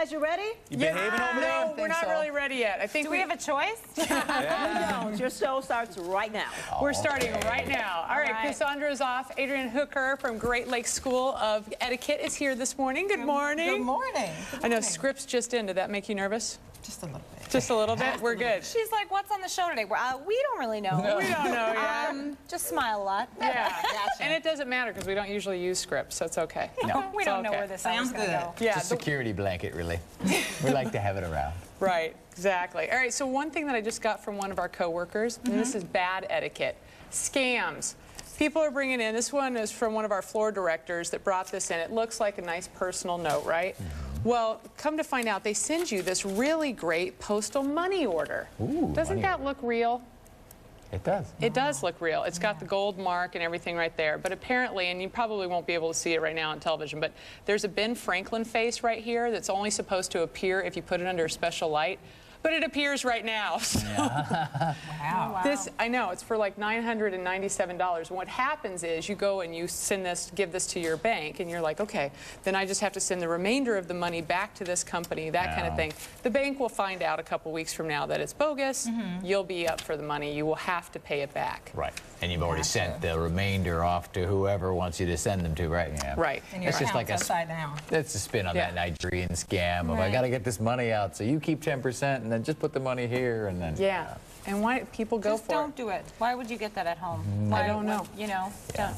You ready? You behaving over there? No, we're not really ready yet. I think Do we have a choice? You don't. Your show starts right now. We're starting right now. All right, Cassandra's off. Adrian Hooker from Great Lakes School of Etiquette is here this morning. Good morning. Good morning. I know script's just in. Did that make you nervous? Just a little bit. Just a little bit? We're good. She's like, what's on the show today? We don't really know. We don't know yet. Just smile a lot. Yeah. And it doesn't matter because we don't usually use scripts, so it's okay. No. We don't know where this Sounds is going to go. It's Yeah. a security blanket, really. We like to have it around. Right, exactly. All right, so one thing that I just got from one of our coworkers, and this is bad etiquette, scams. People are bringing in, this one is from one of our floor directors that brought this in. It looks like a nice personal note, right? Well, come to find out, they send you this really great postal money order. Ooh, Doesn't that look real? It does. It does look real. It's got the gold mark and everything right there. But apparently, and you probably won't be able to see it right now on television, but there's a Ben Franklin face right here that's only supposed to appear if you put it under a special light. But it appears right now. So Wow. this, I know, it's for like $997. And what happens is you go and you send this, give this to your bank, and you're like, okay, then I just have to send the remainder of the money back to this company, that kind of thing. The bank will find out a couple weeks from now that it's bogus. You'll be up for the money. You will have to pay it back. Right. And you've already sent the remainder off to whoever wants you to send them to, right? Yeah. Right. And your It's just account's like upside down. That's the spin on that Nigerian scam of I Right. got to get this money out, so you keep 10% and then just put the money here and then. Yeah. And why people go Just for don't it? do it. Why would you get that at home? I don't know. You know,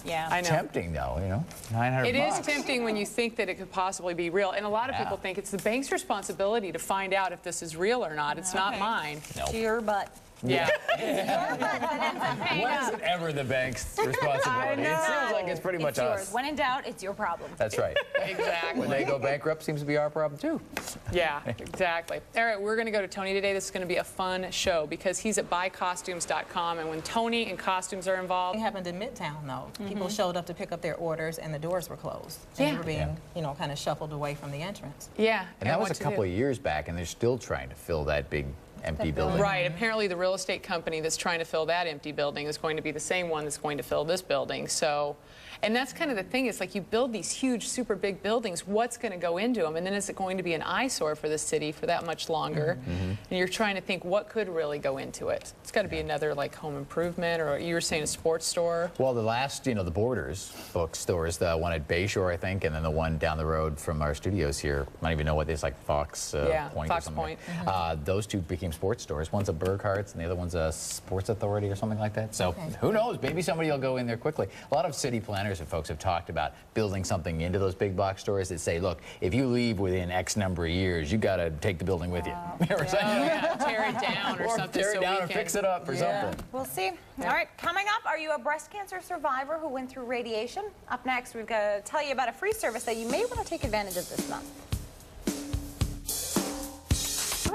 yeah. I know. Tempting though, you know, 900 It is bucks. tempting when you think that it could possibly be real. And a lot of people think it's the bank's responsibility to find out if this is real or not. It's not mine. Nope. To your butt. Yeah. When is it ever the bank's responsibility? It seems like it's pretty much It's yours. us. When in doubt, it's your problem. That's right. Exactly. When they go bankrupt, seems to be our problem too. Yeah, exactly. All right, we're going to go to Tony today. This is going to be a fun show because he's at buycostumes.com, and when Tony and costumes are involved. It happened in Midtown, though. People showed up to pick up their orders, and the doors were closed. And Yeah. they were being, you know, kind of shuffled away from the entrance. Yeah. And that was what a to couple do. of years back, and they're still trying to fill that big empty building. Right. Apparently, the real estate company that's trying to fill that empty building is going to be the same one that's going to fill this building. So, and that's kind of the thing. It's like you build these huge, super big buildings. What's going to go into them? And then is it going to be an eyesore for the city for that much longer? And you're trying to think what could really go into it. It's got to be another like home improvement, or you were saying a sports store. Well, the last, you know, the Borders bookstores, the one at Bayshore, I think, and then the one down the road from our studios here. I don't even know what it is, like Fox Point Fox or something. Point. Those two became sports stores. One's a Burkhart's and the other one's a Sports Authority or something like that. So who knows? Maybe somebody will go in there quickly. A lot of city planners and folks have talked about building something into those big box stores that say, look, if you leave within X number of years, you got to take the building with you. Or something. Tear it down or something. tear it so down we and can- fix it up or something. We'll see. All right, coming up, are you a breast cancer survivor who went through radiation? Up next, we've got to tell you about a free service that you may want to take advantage of this month.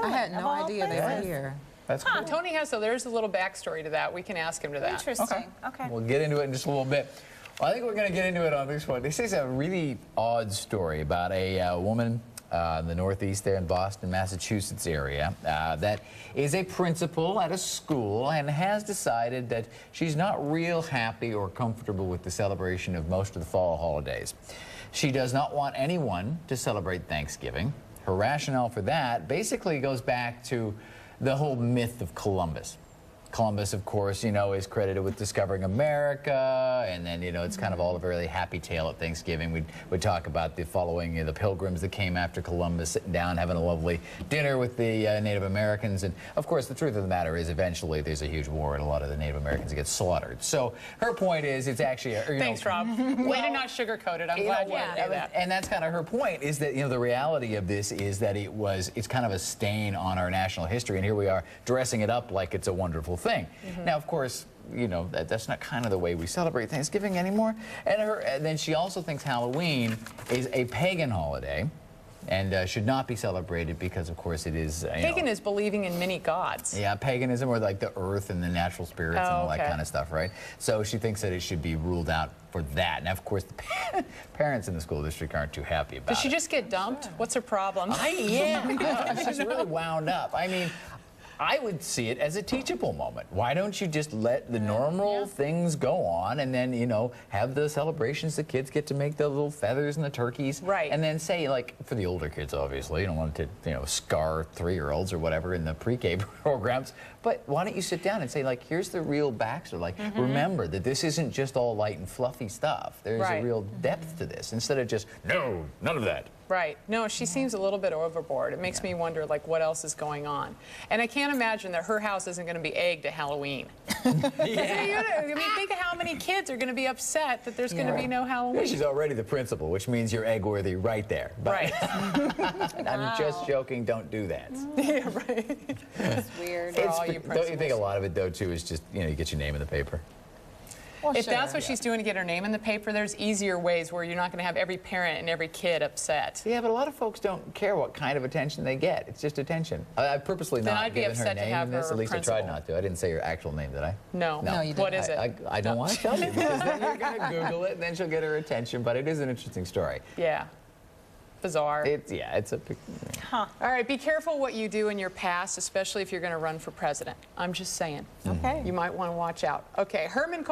I had Of no all idea they were places. here. That's cool. Tony has, so there's a little backstory to that. We can ask him to that. Interesting. Okay. We'll get into it in just a little bit. Well, I think we're going to get into it on this one. This is a really odd story about a woman in the Northeast there in Boston, Massachusetts area that is a principal at a school and has decided that she's not real happy or comfortable with the celebration of most of the fall holidays. She does not want anyone to celebrate Thanksgiving. Her rationale for that basically goes back to the whole myth of Columbus. Columbus, of course, you know, is credited with discovering America, and then, you know, it's kind of all a very happy tale at Thanksgiving. We'd talk about the following, you know, the pilgrims that came after Columbus, sitting down, having a lovely dinner with the Native Americans. And, of course, the truth of the matter is eventually there's a huge war and a lot of the Native Americans get slaughtered. So her point is it's actually a, Thanks, Rob. Way to not sugarcoat it. I'm glad you didn't do that. And that's kind of her point, is that, you know, the reality of this is that it's kind of a stain on our national history, and here we are dressing it up like it's a wonderful thing. Now, of course, you know, that's not kind of the way we celebrate Thanksgiving anymore. And then she also thinks Halloween is a pagan holiday and should not be celebrated because, of course, it is... Pagan is believing in many gods. Yeah, paganism, or like the earth and the natural spirits and all that kind of stuff, right? So she thinks that it should be ruled out for that. Now, of course, the parents in the school district aren't too happy about it. Does she just get dumped? What's her problem? Yeah, she's really wound up. I mean, I would see it as a teachable moment. Why don't you just let the normal things go on, and then, you know, have the celebrations, the kids get to make the little feathers and the turkeys. Right. And then say, like, for the older kids, obviously, you don't want to, you know, scar 3-year-olds or whatever in the pre-K programs. But why don't you sit down and say, like, here's the real backstory. Like, remember that this isn't just all light and fluffy stuff. There's a real depth to this, instead of just, no, none of that. Right. No, she seems a little bit overboard. It makes me wonder, like, what else is going on. And I can't imagine that her house isn't going to be egged at Halloween. I mean, think of how many kids are going to be upset that there's going to be no Halloween. She's already the principal, which means you're egg-worthy right there. But right. I'm just joking. Don't do that. Yeah, right. It's weird. Don't you think a lot of it, though, too, is just, you know, you get your name in the paper? Well, If sure. that's what she's doing to get her name in the paper, there's easier ways where you're not going to have every parent and every kid upset. Yeah, but a lot of folks don't care what kind of attention they get. It's just attention. I've purposely Then not I'd be given her upset to name have in this. her At least I tried principal. not to. I didn't say her actual name, did I? No. No, you What didn't. is it? I don't want to tell you, because then you're going to Google it, and then she'll get her attention. But it is an interesting story. Yeah. Bizarre. It's a. All right, be careful what you do in your past, especially if you're going to run for president. I'm just saying. Okay. You might want to watch out. Okay, Herman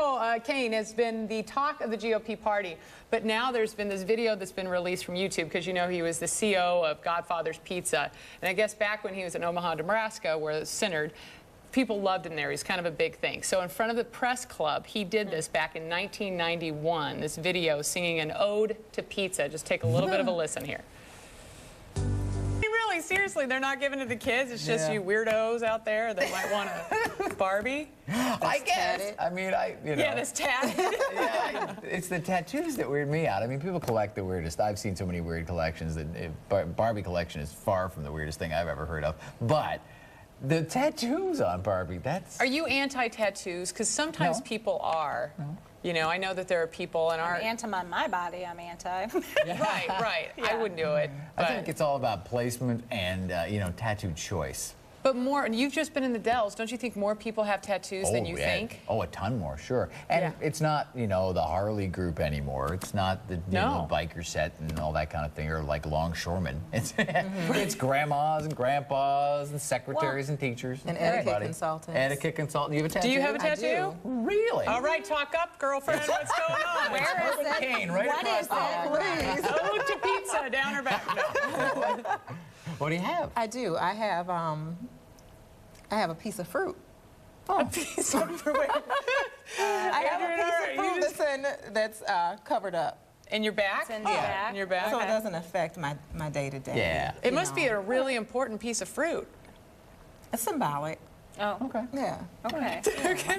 Cain has been the talk of the GOP party, but now there's been this video that's been released from YouTube, because you know he was the CEO of Godfather's Pizza. And I guess back when he was in Omaha, Nebraska, where it's centered, people loved him there. He's kind of a big thing. So in front of the press club, he did this back in 1991, this video singing an ode to pizza. Just take a little bit of a listen here. Really, seriously, they're not giving it to kids. It's just you weirdos out there that might want a Barbie. I guess. I mean, you know. Yeah, this tatted. Yeah, it's the tattoos that weird me out. I mean, people collect the weirdest. I've seen so many weird collections that Barbie collection is far from the weirdest thing I've ever heard of. But the tattoos on Barbie, that's... Are you anti-tattoos? Because sometimes people are. No. You know, I know that there are people in our... I'm anti on my body, I'm anti. Right, right. I wouldn't do it. I think it's all about placement and, you know, tattoo choice. But more, you've just been in the Dells. Don't you think more people have tattoos than you think? Oh, a ton more, sure. And it's not, you know, the Harley group anymore. It's not the you know, biker set and all that kind of thing, or like longshoremen. It's, it's grandmas and grandpas and secretaries and teachers. And etiquette consultants. Etiquette consultant. You have a tattoo? Do you have a tattoo? I do. Really? All right, talk up, girlfriend. What's going on? Where is it? Cane, right What across is the it? Ode to pizza down her back. No. What do you have? I do. I have a piece of fruit. A piece of fruit. I have a piece of fruit that's covered up. In your back? It's in your back. In your back. So it doesn't affect my day-to-day. Yeah. It must be a really important piece of fruit. It's symbolic. Oh, Okay. Yeah. okay.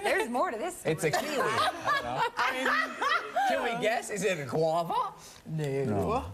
There's more to this. It's a kiwi. I don't know. Can we guess? Is it a guava? No.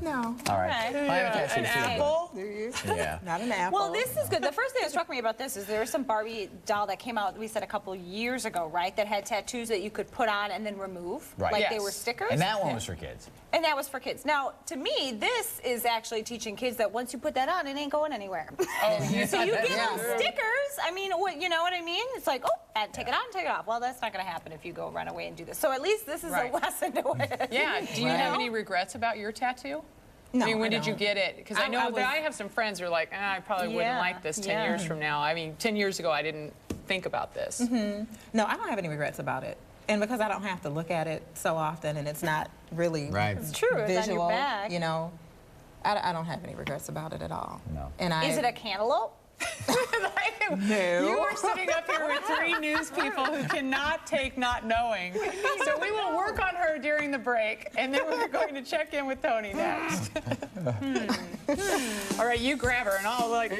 No. All right. Okay. I have a tattoo An too. apple? Do you? Yeah. Not an apple. Well, this is good. The first thing that struck me about this is there was some Barbie doll that came out, we said a couple years ago, right? That had tattoos that you could put on and then remove. Right. Like Yes. they were stickers. And that one was for kids. And that was for kids. Now, to me, this is actually teaching kids that once you put that on, it ain't going anywhere. Oh, yeah. So you give Yeah. them stickers. I mean, you know what I mean? It's like, oh, take it on, take it off. Well, that's not going to happen if you go run away and do this. So at least this is Right. a lesson to it. Yeah. Do you have any regrets about your tattoo? No, I mean, when I did you don't. get it? Because I know I that I have some friends who are like, I probably wouldn't Yeah, like this 10 years from now. I mean, 10 years ago, I didn't think about this. No, I don't have any regrets about it. And because I don't have to look at it so often, and it's not really It's true. It's on visual, your back. you know, I don't have any regrets about it at all. No. And Is it a cantaloupe? No. You are sitting up here with 3 news people who cannot take not knowing. So we will work on her during the break, and then we're going to check in with Tony next. All right, you grab her, and I'll like.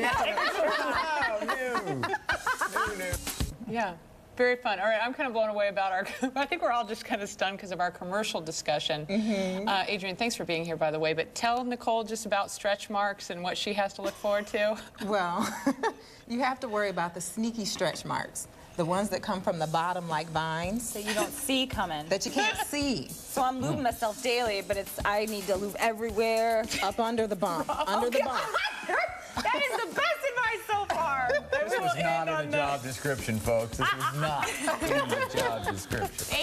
Yeah. Very fun. All right, I'm kind of blown away about our. I think we're all just kind of stunned because of our commercial discussion. Adrian, thanks for being here, by the way. But tell Nicole just about stretch marks and what she has to look forward to. Well, you have to worry about the sneaky stretch marks, the ones that come from the bottom like vines That you don't see coming. that you can't see. So I'm lubing myself daily, but I need to lube everywhere. Up under the bump, under the bump. That is the best advice so far. This was not in the job description, folks. This was not in the job description.